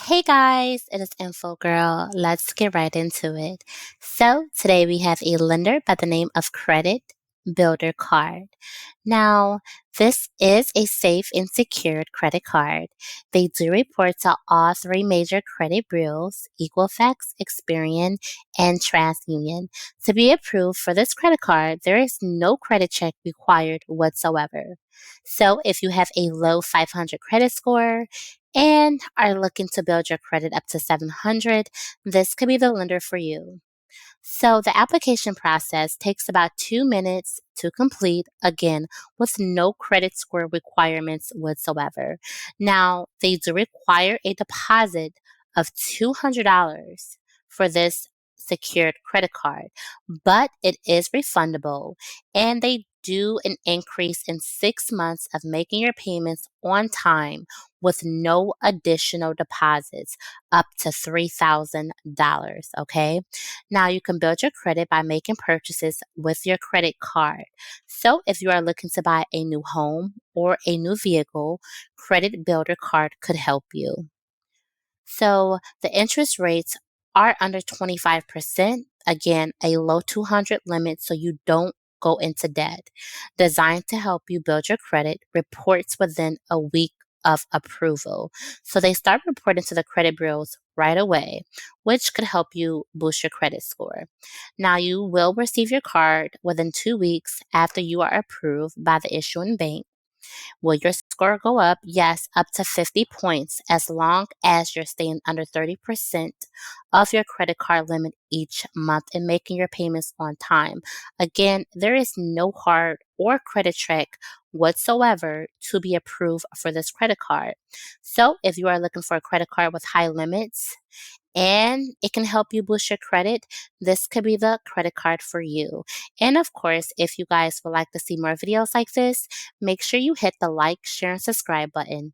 Hey guys, it is Info Girl. Let's get right into it. So, today we have a lender by the name of Credit Builder Card. Now, this is a safe and secured credit card. They do report to all three major credit bureaus, Equifax, Experian, and TransUnion. To be approved for this credit card, there is no credit check required whatsoever. So, if you have a low 500 credit score, and are looking to build your credit up to 700, this could be the lender for you. So the application process takes about 2 minutes to complete, again, with no credit score requirements whatsoever. Now, they do require a deposit of $200 for this secured credit card, but it is refundable, and they do an increase in 6 months of making your payments on time with no additional deposits up to $3,000. Okay. Now, you can build your credit by making purchases with your credit card. So, if you are looking to buy a new home or a new vehicle, Credit Builder Card could help you. So, the interest rates are under 25%. Again, a low 200 limit so you don't go into debt. Designed to help you build your credit, reports within a week of approval. So they start reporting to the credit bureaus right away, which could help you boost your credit score. Now, you will receive your card within 2 weeks after you are approved by the issuing bank. Will your score go up? Yes, up to 50 points as long as you're staying under 30% of your credit card limit each month and making your payments on time. Again, there is no hard or credit check whatsoever to be approved for this credit card. So, if you are looking for a credit card with high limits, and it can help you boost your credit, this could be the credit card for you. And of course, if you guys would like to see more videos like this, make sure you hit the like, share, and subscribe button.